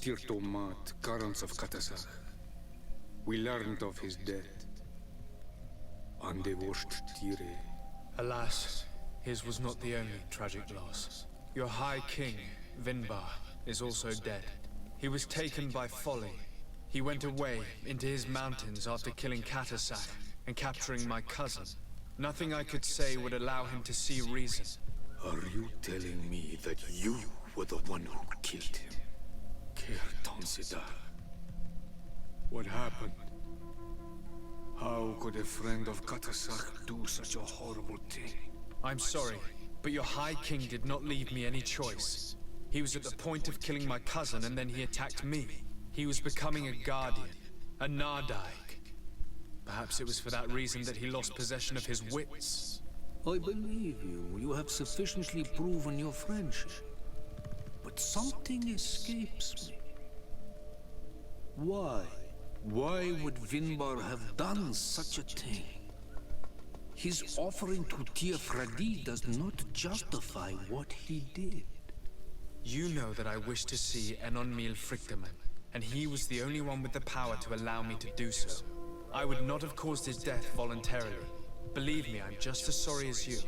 Tirtomat, Garants of Katasak. We learned of his death. And they washed Tire. Alas, his was not the only tragic loss. Your High King, Vinbar, is also dead. He was taken by folly. He went away into his mountains after killing Katasak and capturing my cousin. Nothing I could say would allow him to see reason. Are you telling me that you were the one who killed him? Kirtan Sidar. What happened? How could a friend of Katasak do such a horrible thing? I'm sorry, but your High King did not leave me any choice. He was at the point of killing my cousin and then he attacked me. He was becoming a guardian, a Nardaig. Perhaps it was for that reason that he lost possession of his wits. I believe you. You have sufficiently proven your friendship. But something escapes me. Why? Why would Vinbar have done such a thing? His offering to Tirfradi does not justify what he did. You know that I wish to see Enonmil Frictaman, and he was the only one with the power to allow me to do so. I would not have caused his death voluntarily. Believe me, I'm just as sorry as you.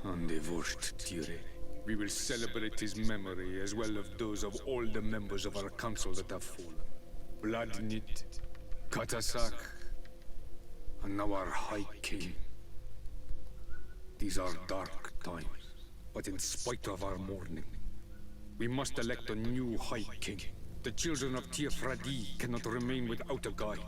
Andevosht Tire. We will celebrate his memory as well as those of all the members of our council that have fallen. Vladnit, Katasak, and now our High King. These are dark times, but in spite of our mourning, we must elect a new High King. The children of Tirfradi cannot remain without a guide.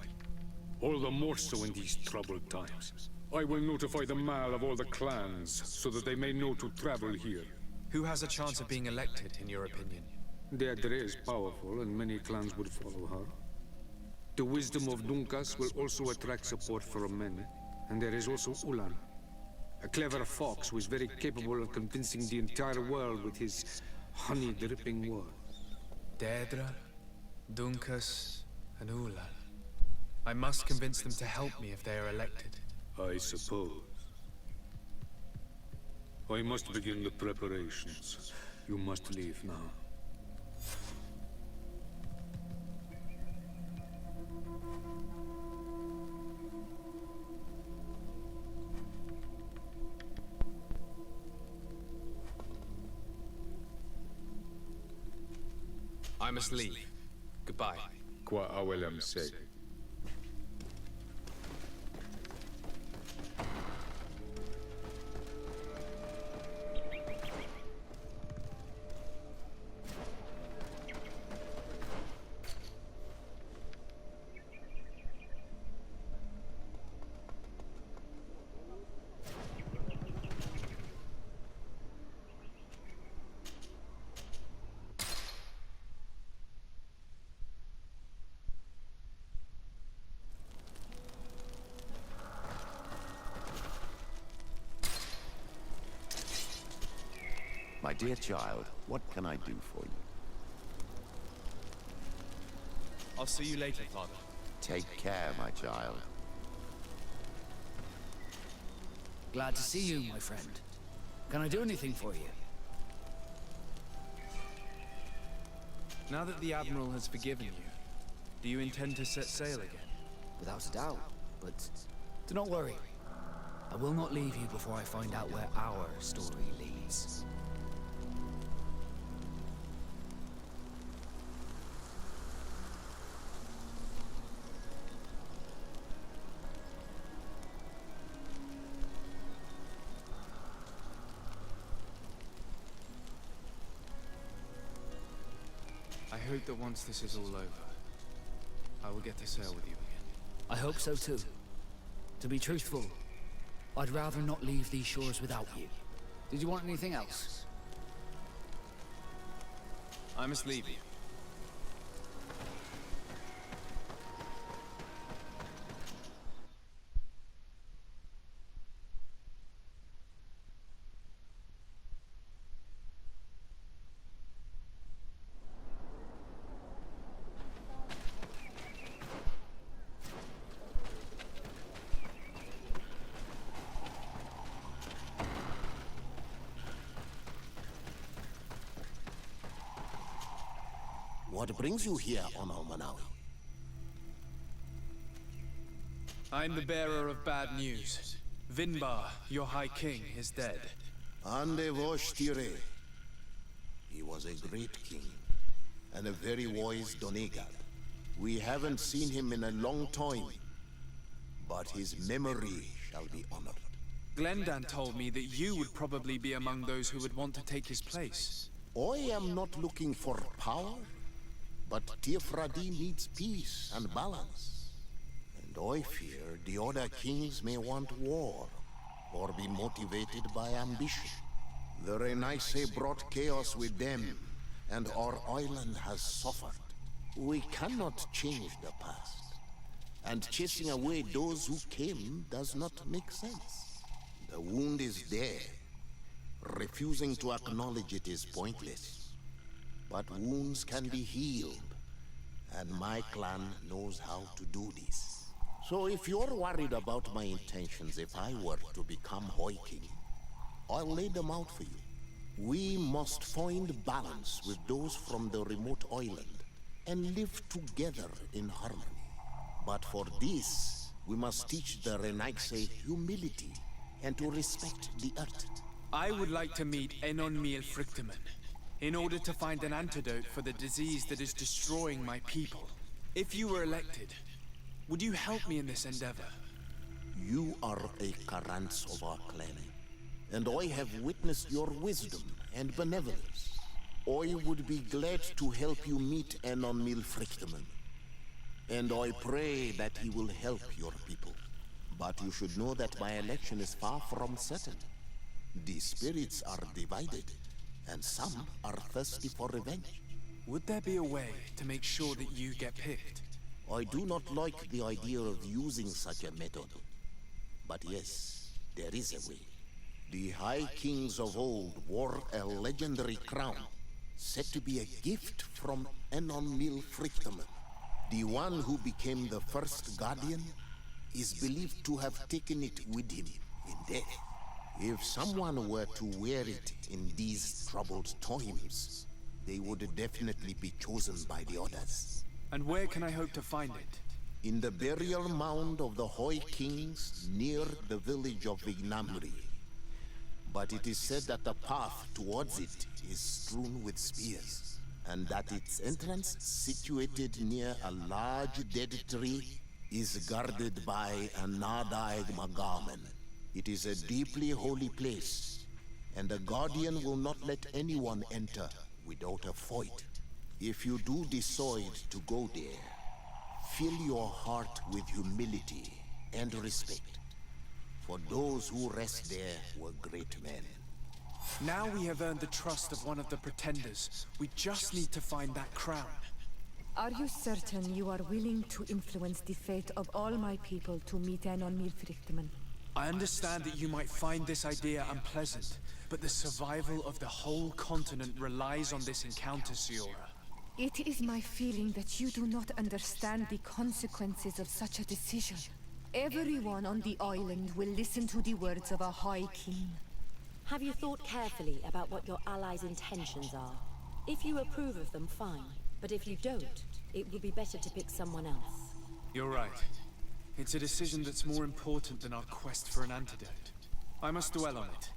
All the more so in these troubled times. I will notify the Mal of all the clans, so that they may know to travel here. Who has a chance of being elected, in your opinion? Deirdre is powerful, and many clans would follow her. The wisdom of Dunkas will also attract support from many. And there is also Ulan, a clever fox who is very capable of convincing the entire world with his honey-dripping words. Deirdre, Dunkas, and Ulan. I must convince them to help me if they are elected. I suppose. I must begin the preparations. You must leave now. I must leave. Goodbye. Qua awelem say. My dear child, what can I do for you? I'll see you later, Father. Take care, my child. Glad to see you, my friend. Can I do anything for you? Now that the Admiral has forgiven you, do you intend to set sail again? Without a doubt, but do not worry. I will not leave you before I find out where our story leads. I hope that once this is all over, I will get to sail with you again. I hope so too. To be truthful, I'd rather not leave these shores without you. Did you want anything else? I must leave you. What brings you here, Ono Manawi? I'm the bearer of bad news. Vinbar, your High King, is dead. Ande vosh tire. He was a great king, and a very wise Donegal. We haven't seen him in a long time, but his memory shall be honored. Glendan told me that you would probably be among those who would want to take his place. I am not looking for power, but Tifradi needs peace and balance. And I fear the other kings may want war, or be motivated by ambition. The Renaise brought chaos with them, and our island has suffered. We cannot change the past, and chasing away those who came does not make sense. The wound is there. Refusing to acknowledge it is pointless. But wounds can be healed, and my clan knows how to do this. So if you're worried about my intentions if I were to become High King, I'll lay them out for you. We must find balance with those from the remote island and live together in harmony. But for this, we must teach the Renaise humility and to respect the earth. I would like to meet Enon Miel Frichtemann in order to find an antidote for the disease that is destroying my people. If you were elected, would you help me in this endeavor? You are a Karants of our clan, and I have witnessed your wisdom and benevolence. I would be glad to help you meet Enon Miel Frichtemann, and I pray that he will help your people. But you should know that my election is far from certain. The spirits are divided, and some are thirsty for revenge. Would there be a way to make sure that you get picked? I do not like the idea of using such a method. But yes, there is a way. The High Kings of old wore a legendary crown, said to be a gift from Enon Miel Frichtemann. The one who became the first Guardian is believed to have taken it with him in death. If someone were to wear it in these troubled times, they would definitely be chosen by the others. And where can I hope to find it? In the burial mound of the High Kings near the village of Vignamri. But it is said that the path towards it is strewn with spears, and that its entrance, situated near a large dead tree, is guarded by a Nadaig Magaman. It is a deeply holy place, and the Guardian will not let anyone enter without a fight. If you do decide to go there, fill your heart with humility and respect, for those who rest there were great men. Now we have earned the trust of one of the pretenders. We just need to find that crown. Are you certain you are willing to influence the fate of all my people to meet Enon Miel Frichtemann? I understand that you might find this idea unpleasant, but the survival of the whole continent relies on this encounter, Siora. It is my feeling that you do not understand the consequences of such a decision. Everyone on the island will listen to the words of a High King. Have you thought carefully about what your allies' intentions are? If you approve of them, fine. But if you don't, it would be better to pick someone else. You're right. It's a decision that's more important than our quest for an antidote. I must dwell on it.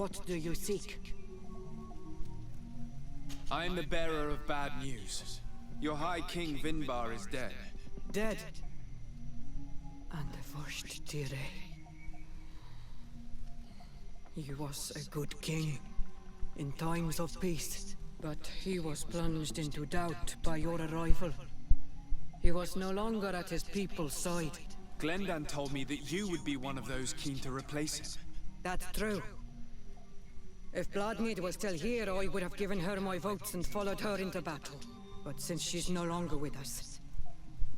What do you seek? I am the bearer of bad news. Your High King Vinbar is dead. Dead? And the worst, Tire. He was a good king in times of peace, but he was plunged into doubt by your arrival. He was no longer at his people's side. Glendan told me that you would be one of those keen to replace him. That's true. If Bloodmead was still here, I would have given her my votes and followed her into battle. But since she's no longer with us,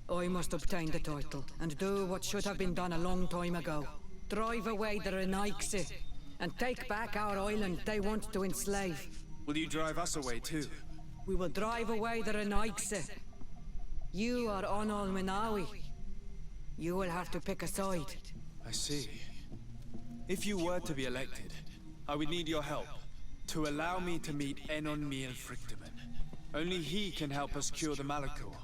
I must obtain the title and do what should have been done a long time ago. Drive away the Renaigse and take back our island they want to enslave. Will you drive us away too? We will drive away the Renaigse. You are Onol Minawi. You will have to pick a side. I see. If you were to be elected, I would need your help to allow me to meet Enon Miel Frictamen. Only he can help us cure the Malachor.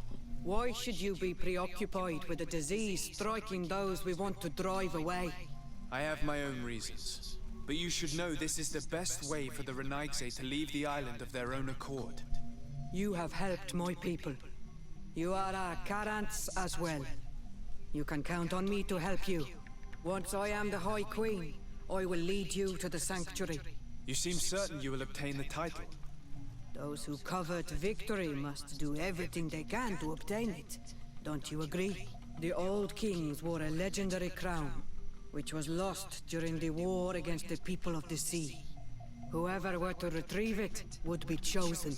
Why should you be preoccupied with a disease striking those we want to drive away? I have my own reasons. But you should know this is the best way for the Renaigse to leave the island of their own accord. You have helped my people. You are our Karants as well. You can count on me to help you. Once I am the High Queen, I will lead you to the Sanctuary. You seem certain you will obtain the title. Those who covet victory must do everything they can to obtain it. Don't you agree? The old kings wore a legendary crown, which was lost during the war against the people of the sea. Whoever were to retrieve it would be chosen.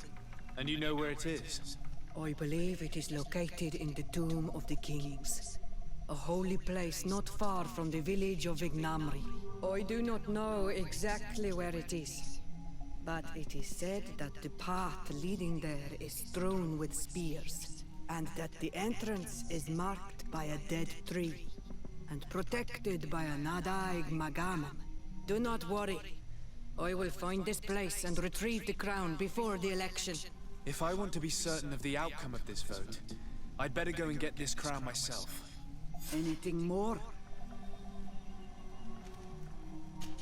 And you know where it is? I believe it is located in the Tomb of the Kings. A holy place not far from the village of Ignamri. I do not know exactly where it is, but it is said that the path leading there is strewn with spears, and that the entrance is marked by a dead tree, and protected by a Nadaig Magaman. Do not worry. I will find this place and retrieve the crown before the election. If I want to be certain of the outcome of this vote, I'd better go and get this crown myself. Anything more?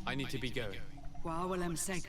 I need to be going. Wawalam Seg.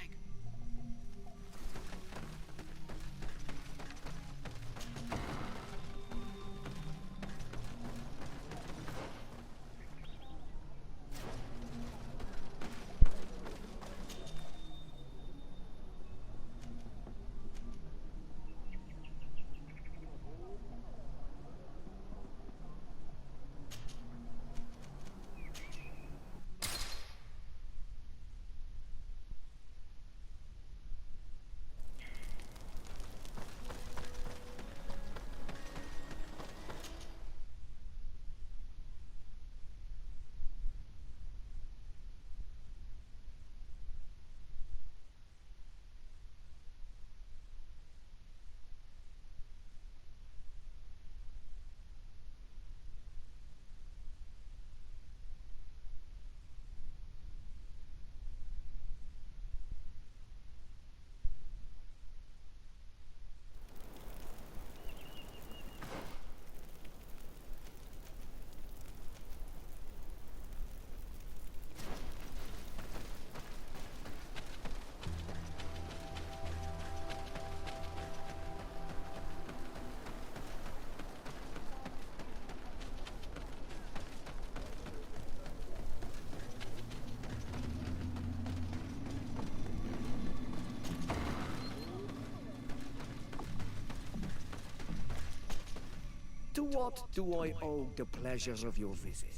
To what do I owe the pleasure of your visit?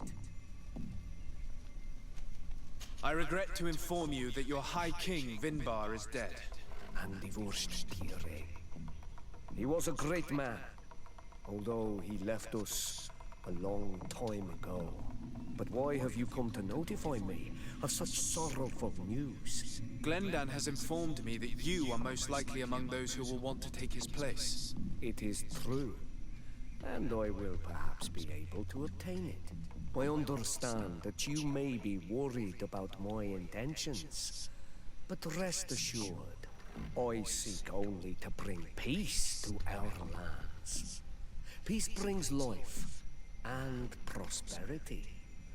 I regret to inform you that your High King Vinbar is dead. And divorced Tire. He was a great man, although he left us a long time ago. But why have you come to notify me of such sorrowful news? Glendan has informed me that you are most likely among those who will want to take his place. It is true, and I will perhaps be able to obtain it. I understand that you may be worried about my intentions, but rest assured, I seek only to bring peace to our lands. Peace brings life and prosperity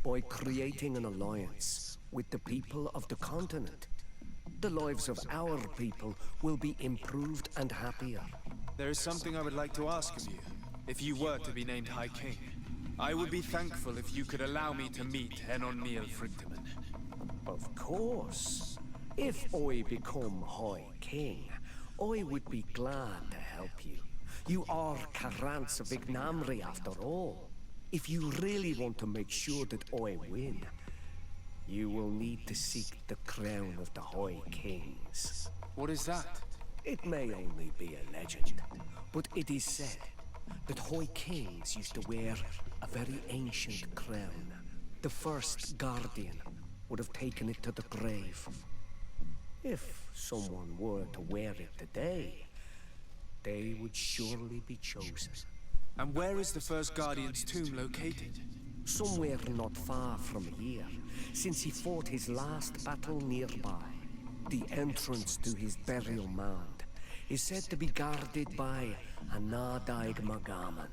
by creating an alliance with the people of the continent. the lives of our people will be improved and happier. There is something I would like to ask of you. If you were to be named High King, I would be thankful if you could allow me to meet Enon Neil Frictamen. Of course. If I become High King, I would be glad to help you. You are Carants of Ignamri after all. If you really want to make sure that I win, you will need to seek the crown of the High Kings. What is that? It may only be a legend, but it is said that High Kings used to wear a very ancient crown. The first Guardian would have taken it to the grave. If someone were to wear it today, they would surely be chosen. And where is the first Guardian's tomb located? Somewhere not far from here, since he fought his last battle nearby. The entrance to his burial mound is said to be guarded by a Nadaig Magaman,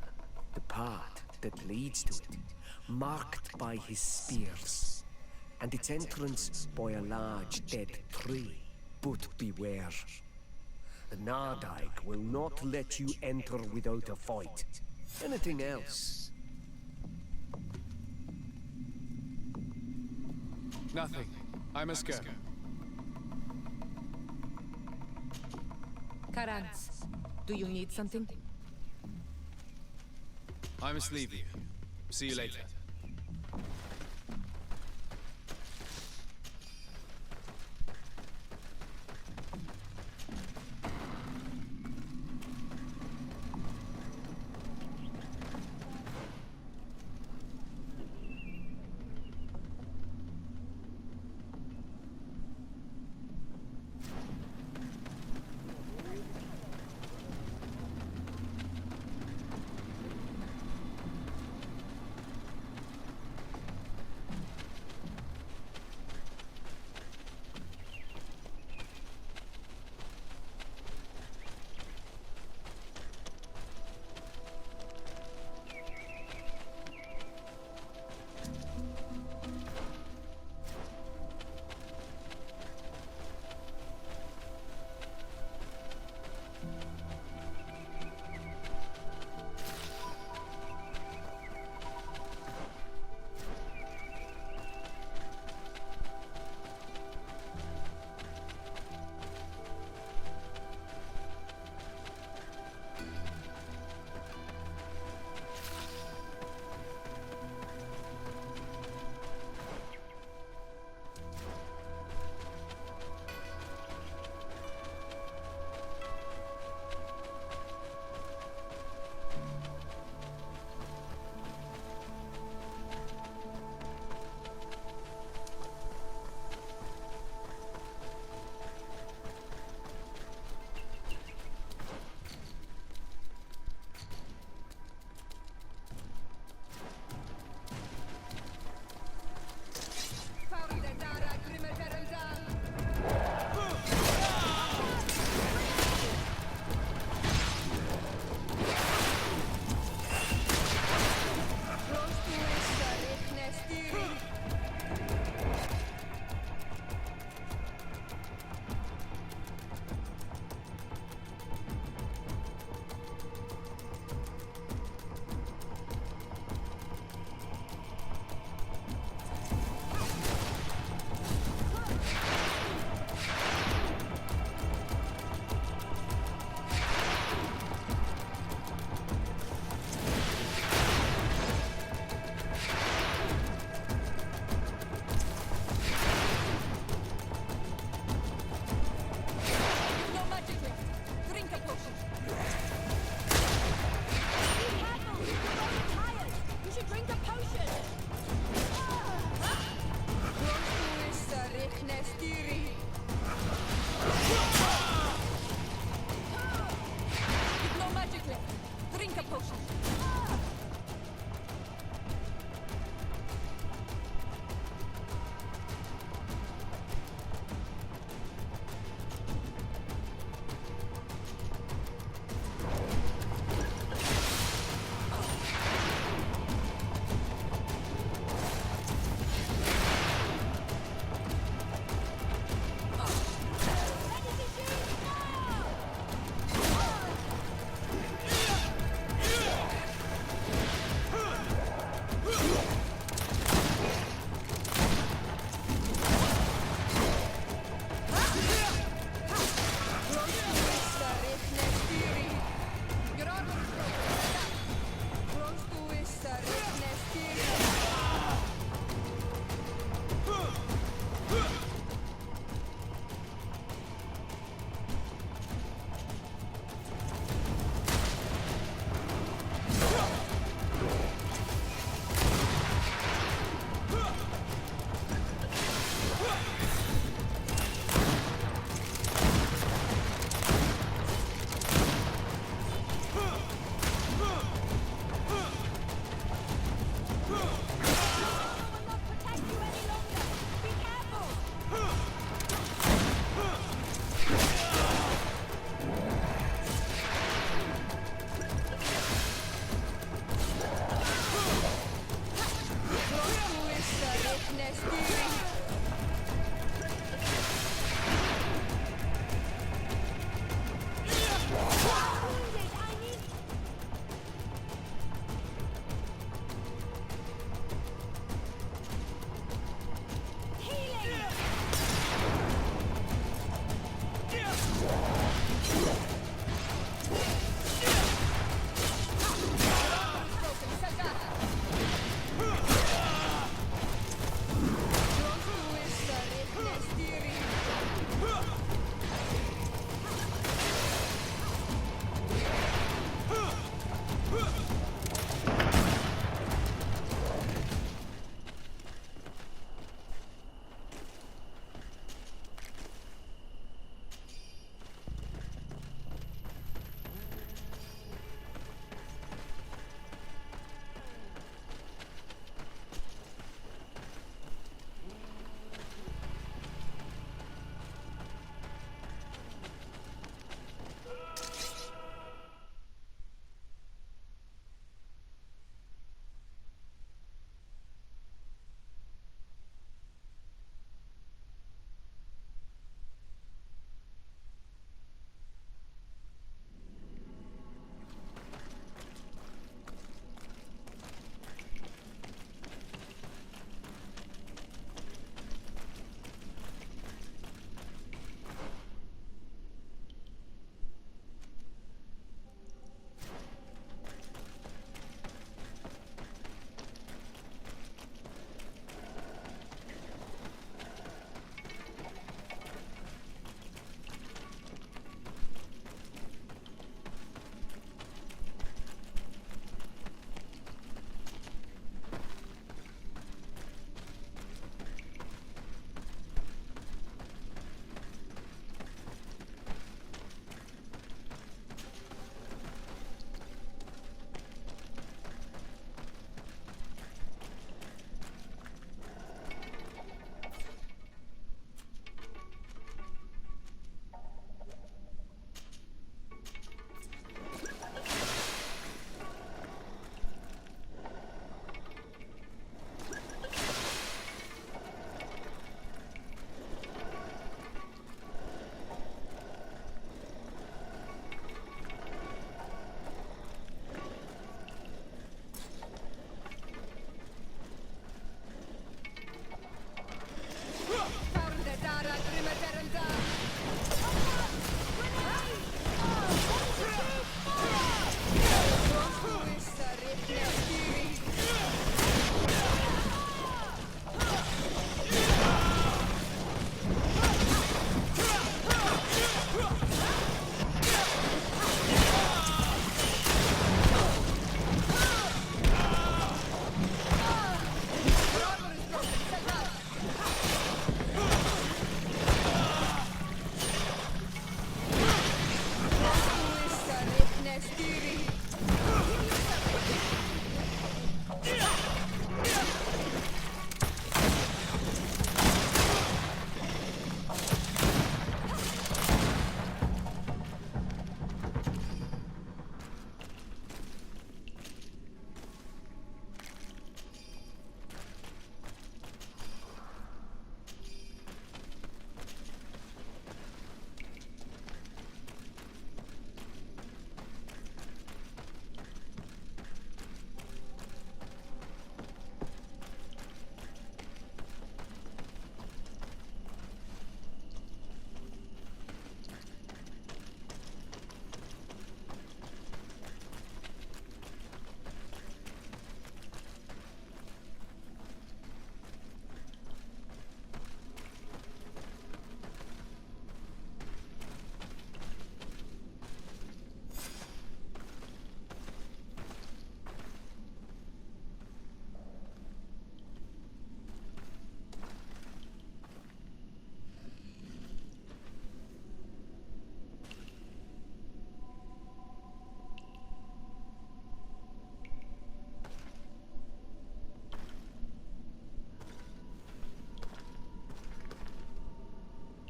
the path that leads to it, marked by his spears, and its entrance by a large dead tree. But beware. The Nadaig will not let you enter without a fight. Anything else? Nothing. I must go. Karans, do you need something? I must leave you. See you later.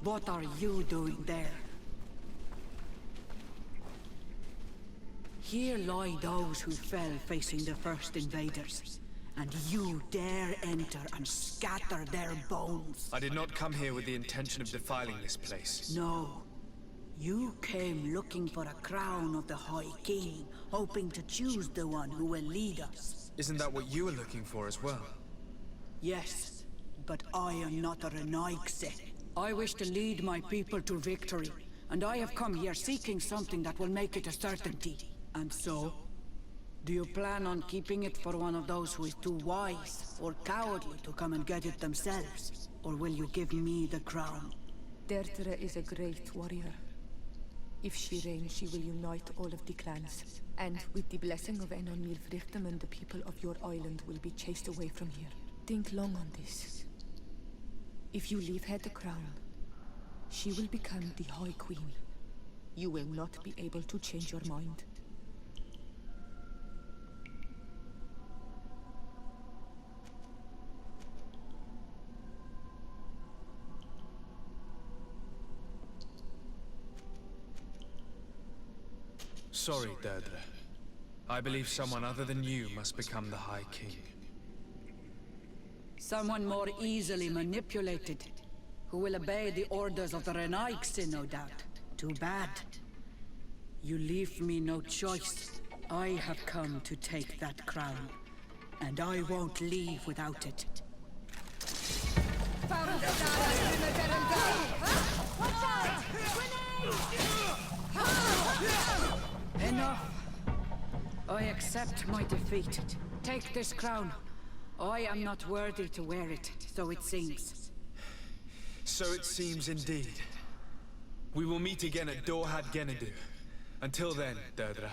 What are you doing there? Here lie those who fell facing the first invaders. And you dare enter and scatter their bones. I did not come here with the intention of defiling this place. No. You came looking for a crown of the High King, hoping to choose the one who will lead us. Isn't that what you were looking for as well? Yes, but I am not a Renaigse. I wish to lead my people to victory, and I have come here seeking something that will make it a certainty. And so, do you plan on keeping it for one of those who is too wise or cowardly to come and get it themselves? Or will you give me the crown? Deirdre is a great warrior. If she reigns, she will unite all of the clans. And with the blessing of Enon Milfrichtem, the people of your island will be chased away from here. Think long on this. If you leave her the crown, she will become the High Queen. You will not be able to change your mind. Sorry, Deirdre. I believe someone other than you must become the High King. Someone more easily manipulated, who will obey the orders of the Renaigse, no doubt. Too bad. You leave me no choice. I have come to take that crown, and I won't leave without it. Enough! I accept my defeat. Take this crown. I am not worthy to wear it, so it seems. So it seems indeed. We will meet again at Dorhad Genadu. Until then, Deirdre,